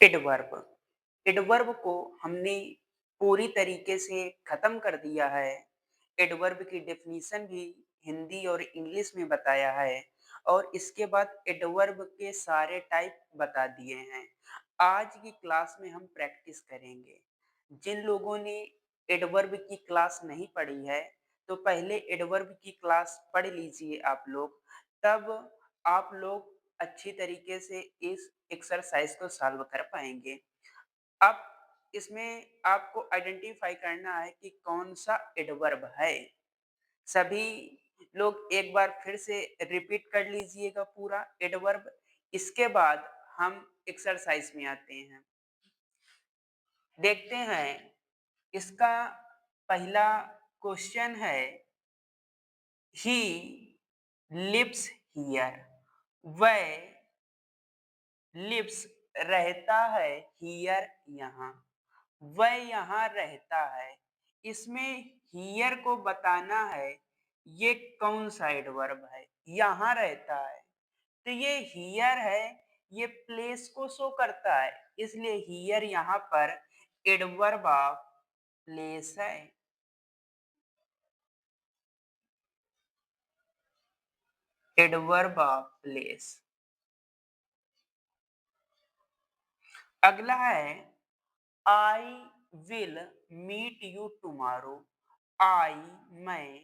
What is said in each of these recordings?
Adverb adverb को हमने पूरी तरीके से खत्म कर दिया है। एडवर्ब की डेफिनेशन भी हिंदी और इंग्लिश में बताया है और इसके बाद एडवर्ब के सारे टाइप बता दिए हैं। आज की क्लास में हम प्रैक्टिस करेंगे। जिन लोगों ने एडवर्ब की क्लास नहीं पढ़ी है तो पहले एडवर्ब की क्लास पढ़ लीजिए आप लोग, तब आप लोग अच्छी तरीके से इस एक्सरसाइज को सॉल्व कर पाएंगे। अब इसमें आपको आइडेंटिफाई करना है कि कौन सा एडवर्ब है। सभी लोग एक बार फिर से रिपीट कर लीजिएगा पूरा एडवर्ब। इसके बाद हम एक्सरसाइज में आते हैं। देखते हैं इसका पहला क्वेश्चन है, ही लिव्स हियर। वह लिव्स रहता है, हियर यहाँ। वह यहाँ रहता है। इसमें हियर को बताना है ये कौन सा एडवर्ब है। यहाँ रहता है तो ये हियर है, ये प्लेस को शो करता है, इसलिए हियर यहाँ पर एडवर्ब ऑफ प्लेस है। Adverb of place. अगला है, I will meet you tomorrow. I मैं,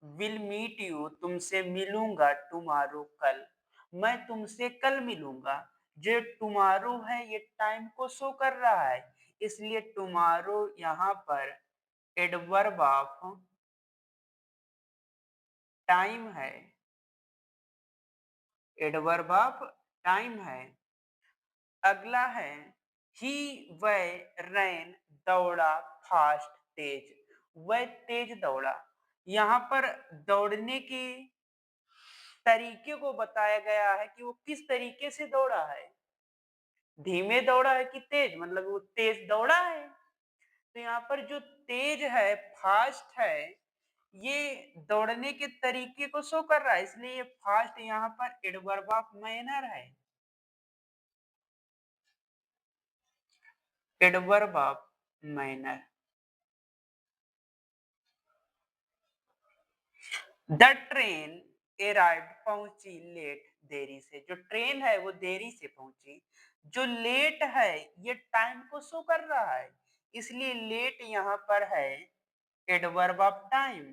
विल मीट यू तुमसे मिलूंगा, टुमारो कल। मैं तुमसे कल मिलूंगा। जो टुमारो है ये टाइम को शो कर रहा है, इसलिए टुमारो यहाँ पर एडवर्ब ऑफ टाइम है। एडवर्ब ऑफ टाइम है। अगला है, ही वह रैन दौड़ा, फास्ट तेज। वह तेज दौड़ा। यहाँ पर दौड़ने की तरीके को बताया गया है कि वो किस तरीके से दौड़ा है। धीमे दौड़ा है कि तेज, मतलब वो तेज दौड़ा है। तो यहाँ पर जो तेज है, फास्ट है, ये दौड़ने के तरीके को शो कर रहा है, इसलिए ये फास्ट यहाँ पर एडवर्ब ऑफ मैनर है। Adverb of manner. The train arrived पहुंची लेट, देरी से। जो ट्रेन है वो देरी से पहुंची। जो लेट है ये टाइम को शो कर रहा है, इसलिए लेट यहाँ पर है adverb of time.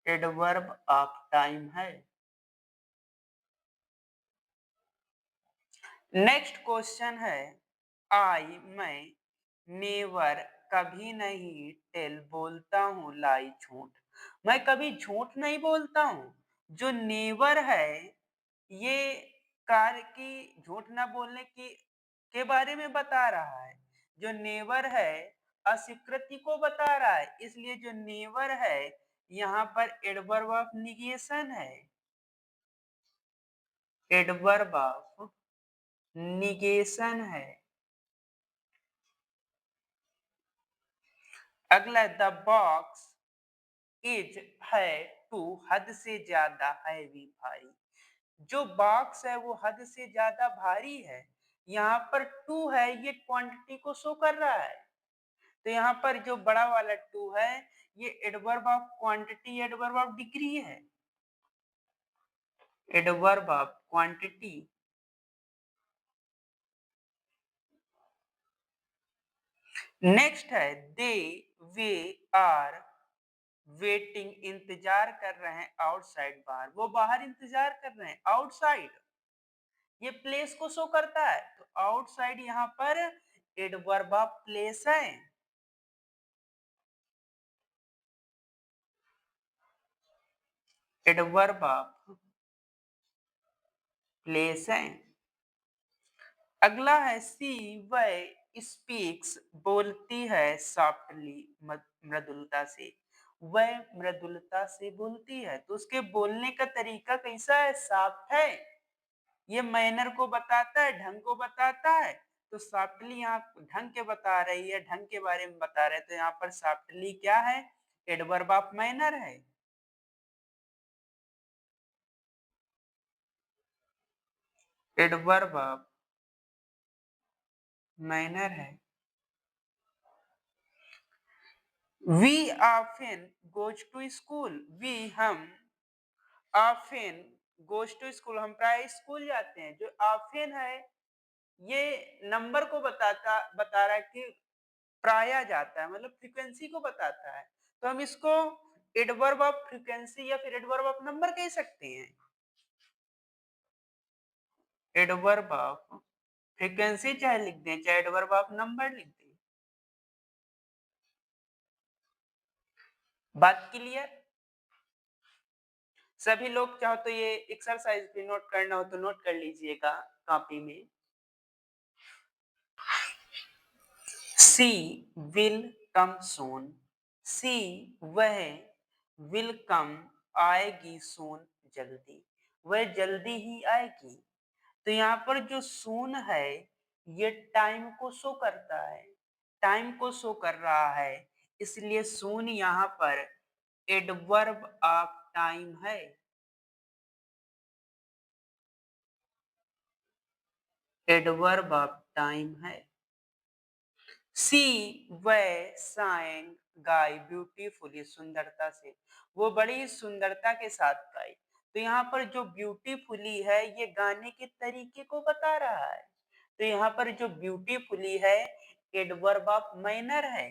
Adverb of time है। नेक्स्ट क्वेश्चन है, आई मैं, नेवर कभी नहीं, टेल बोलता हूँ, लाई झूठ। मैं कभी झूठ नहीं बोलता हूँ। जो नेवर है ये कार्य की झूठ ना बोलने की के बारे में बता रहा है। जो नेवर है अस्वीकृति को बता रहा है, इसलिए जो नेवर है यहाँ पर एडवर्ब ऑफ निगेशन है। एडवर्ब ऑफ निगेशन है। अगला, द बॉक्स इज है टू, हद से ज्यादा हैवी, भारी। जो बॉक्स है वो हद से ज्यादा भारी है। यहाँ पर टू है, ये क्वांटिटी को शो कर रहा है। तो यहाँ पर जो बड़ा वाला टू है ये adverb of quantity, adverb of degree है। Adverb of quantity. नेक्स्ट है, दे वे आर वेटिंग, इंतजार कर रहे हैं, आउटसाइड, बाहर। वो बाहर इंतजार कर रहे हैं, आउटसाइड। ये प्लेस को शो करता है, तो आउटसाइड यहाँ पर एडवर्ब ऑफ प्लेस है। एडवर्ब ऑफ प्लेस है। अगला है, सी वह स्पीक्स बोलती है, सॉफ्टली मृदुलता से। वह मृदुलता से बोलती है, तो उसके बोलने का तरीका कैसा है, सॉफ्ट है। ये मैनर को बताता है, ढंग को बताता है। तो सॉफ्टली यहाँ ढंग के बता रही है, ढंग के बारे में बता रहे, तो यहाँ पर सॉफ्टली क्या है, एडवर्ब ऑफ मैनर है। एडवर्ब ऑफ मैनर है। We often goes to school, we हम ऑफन गोज टू स्कूल, हम प्राय स्कूल जाते हैं। जो ऑफन है ये नंबर को बता रहा है कि प्राय जाता है, मतलब फ्रीक्वेंसी को बताता है। तो हम इसको एडवर्ब ऑफ फ्रीक्वेंसी या फिर एडवर्ब ऑफ नंबर कह सकते हैं। एडवर्ब ऑफ फ्रीक्वेंसी चाहे लिख दें, चाहे एडवर्ब ऑफ नंबर लिख दें। बात क्लियर? सभी लोग चाहो तो ये एक्सरसाइज भी नोट करना हो तो नोट कर लीजिएगा कॉपी में। सी विल कम सून, सी वह, विल कम आएगी, सून जल्दी, वह जल्दी ही आएगी। तो यहाँ पर जो सून है ये टाइम को शो करता है, टाइम को शो कर रहा है, इसलिए सून यहाँ पर एडवर्ब ऑफ टाइम है। एडवर्ब ऑफ टाइम है। सी वह साइन गाय ब्यूटीफुली, सुंदरता से, वो बड़ी सुंदरता के साथ गाई। तो यहाँ पर जो ब्यूटीफुली है ये गाने के तरीके को बता रहा है। तो यहाँ पर जो ब्यूटीफुली है एडवर्ब ऑफ मैनर है।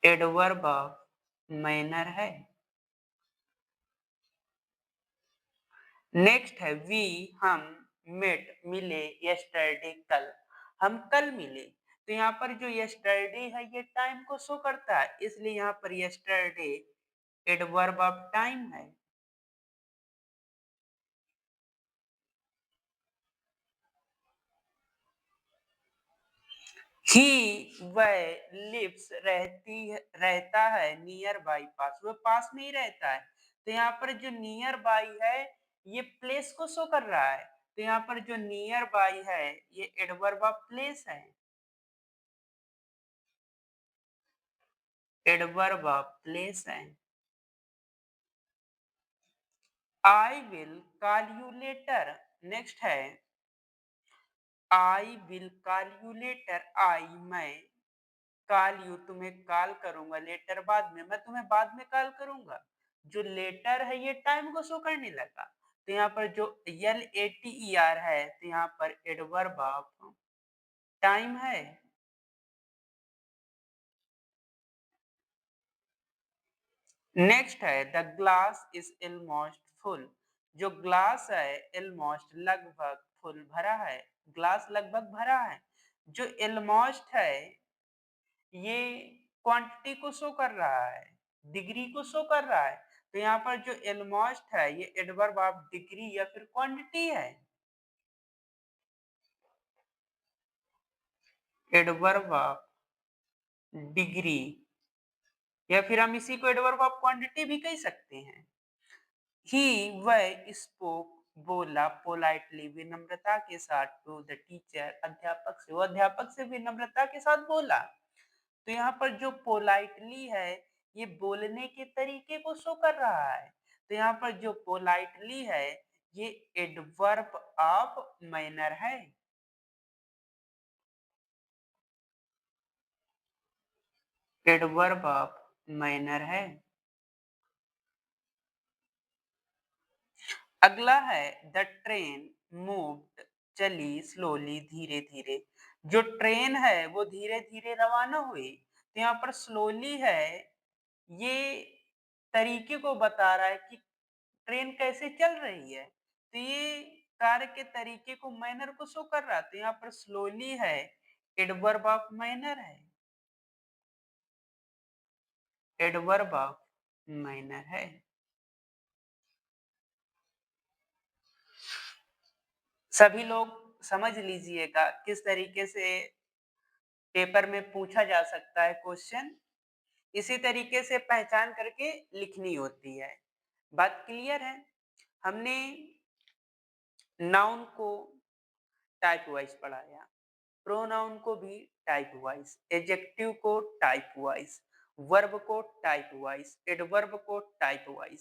एडवर्ब ऑफ मैनर है। नेक्स्ट है वी हम मेट मिले यस्टरडे कल, हम कल मिले। तो यहाँ पर जो यस्टरडे है ये टाइम को शो करता है, इसलिए यहाँ पर यस्टरडे एडवर्ब ऑफ टाइम है। ही वह लिव्स रहता है नियर बाई पास, वो पास में ही रहता है। तो यहाँ पर जो नियर बाई है ये प्लेस को शो कर रहा है। तो यहाँ पर जो नियर बाई है ये एडवर्ब ऑफ प्लेस है। एडवर्ब ऑफ प्लेस है। I will call you later, next है I will call you later, I मैं, कॉल यू तुम्हें कॉल करूंगा, लेटर बाद में, मैं तुम्हें बाद में कॉल करूंगा। जो लेटर है ये टाइम को शो करने लगा। तो यहाँ पर जो LATER है तो यहाँ पर एडवर्ब ऑफ टाइम है। नेक्स्ट है the glass is almost full, जो ग्लास है ऑलमोस्ट लगभग फुल भरा है, ग्लास लगभग भरा है। जो ऑलमोस्ट है ये क्वांटिटी को शो कर रहा है, डिग्री को शो कर रहा है। तो यहाँ पर जो ऑलमोस्ट है ये एडवर्ब ऑफ डिग्री या फिर क्वांटिटी है। एडवर्ब ऑफ डिग्री या फिर हम इसी को एडवर्ब ऑफ क्वांटिटी भी कह सकते हैं। ही वह स्पोक बोला पोलाइटली विनम्रता के साथ टू द टीचर, अध्यापक से, वो अध्यापक से विनम्रता के साथ बोला। तो यहाँ पर जो पोलाइटली है ये बोलने के तरीके को शो कर रहा है। तो यहाँ पर जो पोलाइटली है ये एडवर्ब ऑफ मैनर है। एडवर्ब ऑफ मैनर है। अगला है द ट्रेन मूव्ड, चली स्लोली, धीरे धीरे। जो ट्रेन है वो धीरे धीरे रवाना हुई। तो यहाँ पर स्लोली है ये तरीके को बता रहा है कि ट्रेन कैसे चल रही है। तो ये कार्य के तरीके को मैनर को शो कर रहा है। तो यहाँ पर स्लोली है एडवर्ब ऑफ मैनर है। एडवर्ब ऑफ मैनर है। सभी लोग समझ लीजिएगा किस तरीके से पेपर में पूछा जा सकता है क्वेश्चन, इसी तरीके से पहचान करके लिखनी होती है। बात क्लियर है? हमने नाउन को टाइप वाइज पढ़ाया, प्रोनाउन को भी टाइप वाइज, एडजेक्टिव को टाइप वाइज, वर्ब को टाइप वाइज, एडवर्ब को टाइप वाइज,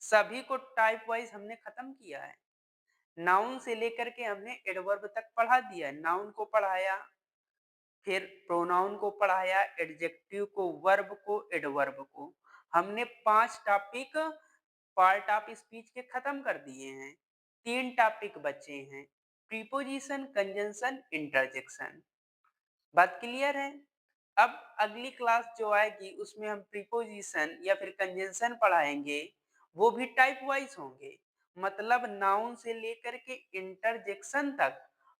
सभी को टाइप वाइज हमने खत्म किया है। नाउन से लेकर के हमने एडवर्ब तक पढ़ा दिया है। नाउन को पढ़ाया, फिर प्रोनाउन को पढ़ाया, एडजेक्टिव को, वर्ब को, एडवर्ब को। हमने 5 टॉपिक पार्ट ऑफ स्पीच के खत्म कर दिए हैं। 3 टॉपिक बचे हैं, प्रीपोजिशन, कंजंक्शन, इंटरजेक्शन। बात क्लियर है? अब अगली क्लास जो आएगी उसमें हम प्रीपोजिशन या फिर कंजंक्शन पढ़ाएंगे, वो भी टाइप वाइज होंगे। मतलब नाउन से लेकर के इंटरजेक्शन तक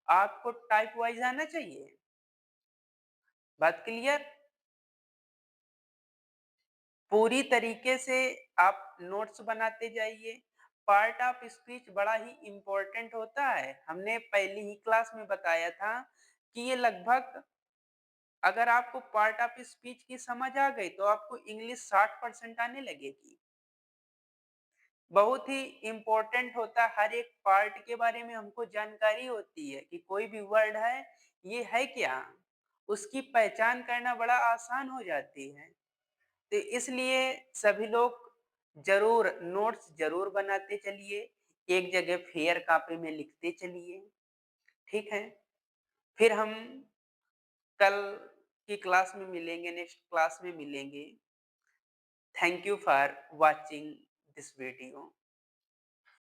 आपको टाइप वाइज आना चाहिए। बात क्लियर? पूरी तरीके से आप नोट्स बनाते जाइए। पार्ट ऑफ स्पीच बड़ा ही इम्पोर्टेंट होता है। हमने पहली ही क्लास में बताया था कि ये लगभग, अगर आपको पार्ट ऑफ स्पीच की समझ आ गई तो आपको इंग्लिश 60% आने लगेगी। बहुत ही इम्पोर्टेंट होता है, हर एक पार्ट के बारे में हमको जानकारी होती है कि कोई भी वर्ड है, ये है क्या? उसकी पहचान करना बड़ा आसान हो जाती है। तो इसलिए सभी लोग ज़रूर नोट्स ज़रूर बनाते चलिए, एक जगह फेयर कॉपी में लिखते चलिए, ठीक है? फिर हम कल की क्लास में मिलेंगे, नेक्स्ट क्लास में मिलेंगे। Thank you for watching this video.